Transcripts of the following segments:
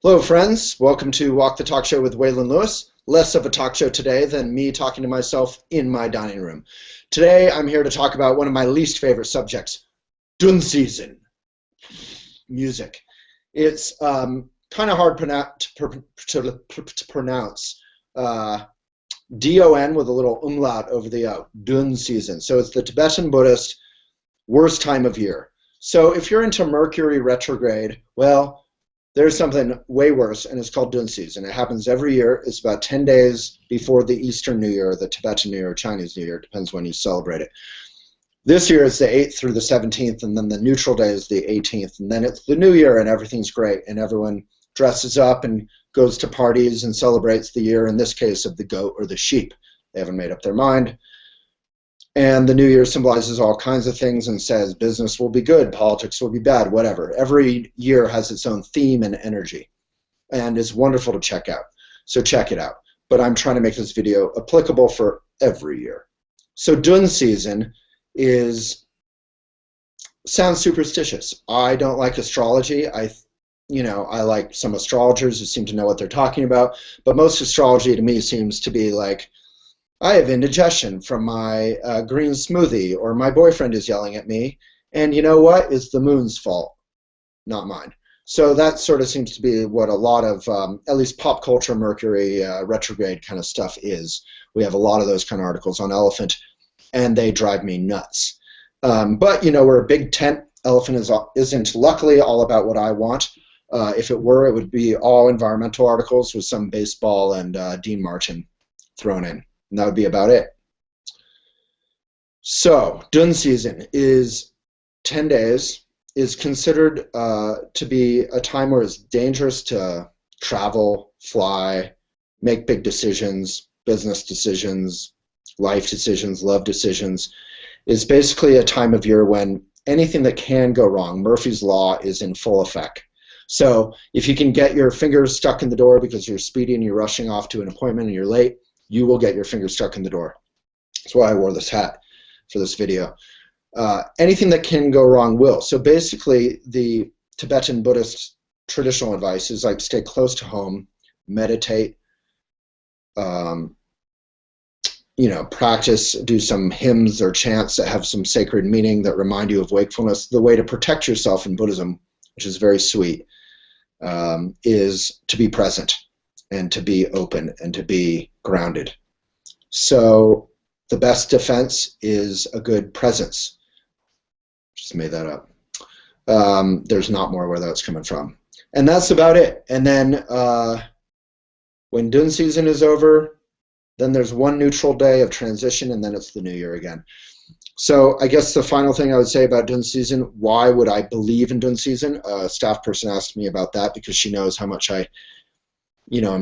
Hello, friends. Welcome to Walk the Talk Show with Waylon Lewis. Less of a talk show today than me talking to myself in my dining room. Today, I'm here to talk about one of my least favorite subjects, dune season, music. It's kind of hard to pronounce. D-O-N with a little umlaut over the O, dune season. So it's the Tibetan Buddhist worst time of year. So if you're into Mercury Retrograde, well, there's something way worse, and it's called dune season. It happens every year. It's about 10 days before the Eastern New Year, the Tibetan New Year, Chinese New Year. Depends when you celebrate it. This year it's the 8th through the 17th, and then the neutral day is the 18th. And then it's the New Year, and everything's great, and everyone dresses up and goes to parties and celebrates the year, in this case, of the goat or the sheep. They haven't made up their mind. And the New Year symbolizes all kinds of things and says business will be good, politics will be bad, whatever. Every year has its own theme and energy, and it's wonderful to check out. So check it out. But I'm trying to make this video applicable for every year. So dune season sounds superstitious. I don't like astrology. I like some astrologers who seem to know what they're talking about, but most astrology to me seems to be like, I have indigestion from my green smoothie, or my boyfriend is yelling at me, and you know what? It's the moon's fault, not mine. So that sort of seems to be what a lot of, at least pop culture Mercury retrograde kind of stuff is. We have a lot of those kind of articles on Elephant, and they drive me nuts. But, we're a big tent. Elephant isn't luckily all about what I want. If it were, it would be all environmental articles with some baseball and Dean Martin thrown in. And that would be about it. So, dune season is 10 days, is considered to be a time where it's dangerous to travel, fly, make big decisions, business decisions, life decisions, love decisions. It's basically a time of year when anything that can go wrong, Murphy's Law, is in full effect. So, if you can get your fingers stuck in the door because you're speedy and you're rushing off to an appointment and you're late, you will get your fingers stuck in the door. That's why I wore this hat for this video. Anything that can go wrong will. So basically, the Tibetan Buddhist traditional advice is like stay close to home, meditate, practice, do some hymns or chants that have some sacred meaning that remind you of wakefulness. The way to protect yourself in Buddhism, which is very sweet, is to be present and to be open and to be grounded. So the best defense is a good presence. Just made that up. There's not more where that's coming from. And that's about it. And then when dune season is over, then there's one neutral day of transition, and then it's the new year again. So I guess the final thing I would say about dune season, why would I believe in dune season? A staff person asked me about that because she knows how much I'm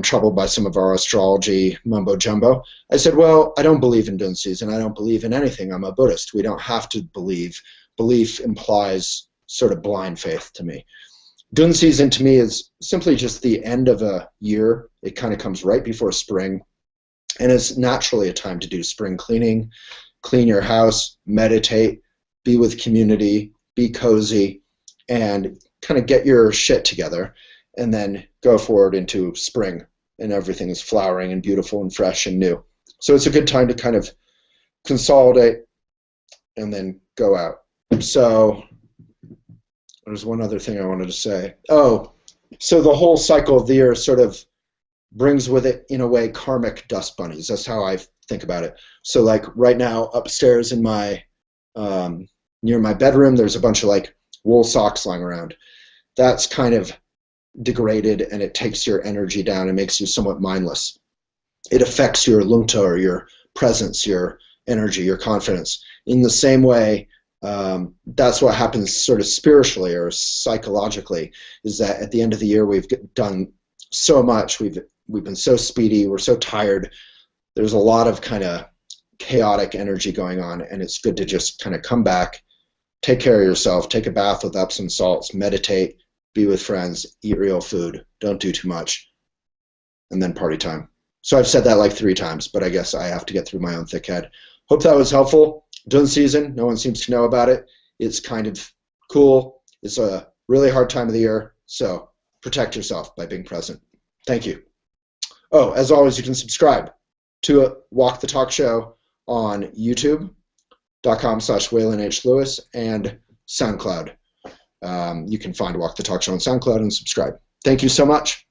troubled by some of our astrology mumbo jumbo. I said, well, I don't believe in dune season. I don't believe in anything. I'm a Buddhist. We don't have to believe. Belief implies sort of blind faith to me. Dune season to me is simply just the end of a year. It kind of comes right before spring, and it's naturally a time to do spring cleaning, clean your house, meditate, be with community, be cozy, and kind of get your shit together. And then go forward into spring, and everything is flowering and beautiful and fresh and new. So it's a good time to kind of consolidate and then go out. So there's one other thing I wanted to say. Oh, so the whole cycle of the year sort of brings with it, in a way, karmic dust bunnies. That's how I think about it. So like right now upstairs in my, near my bedroom, there's a bunch of like wool socks lying around. That's kind of degraded, and it takes your energy down and makes you somewhat mindless. It affects your lungta, or your presence, your energy, your confidence. In the same way, that's what happens sort of spiritually or psychologically, is that at the end of the year we've done so much, we've been so speedy, we're so tired, there's a lot of kind of chaotic energy going on, and it's good to just kind of come back, take care of yourself, take a bath with Epsom salts, meditate, be with friends, eat real food, don't do too much, and then party time. So I've said that like 3 times, but I guess I have to get through my own thick head. Hope that was helpful. Dune season, no one seems to know about it. It's kind of cool. It's a really hard time of the year, so protect yourself by being present. Thank you. Oh, as always, you can subscribe to Walk the Talk Show on youtube.com/WaylandHLewis and SoundCloud. You can find Walk the Talk Show on SoundCloud and subscribe. Thank you so much.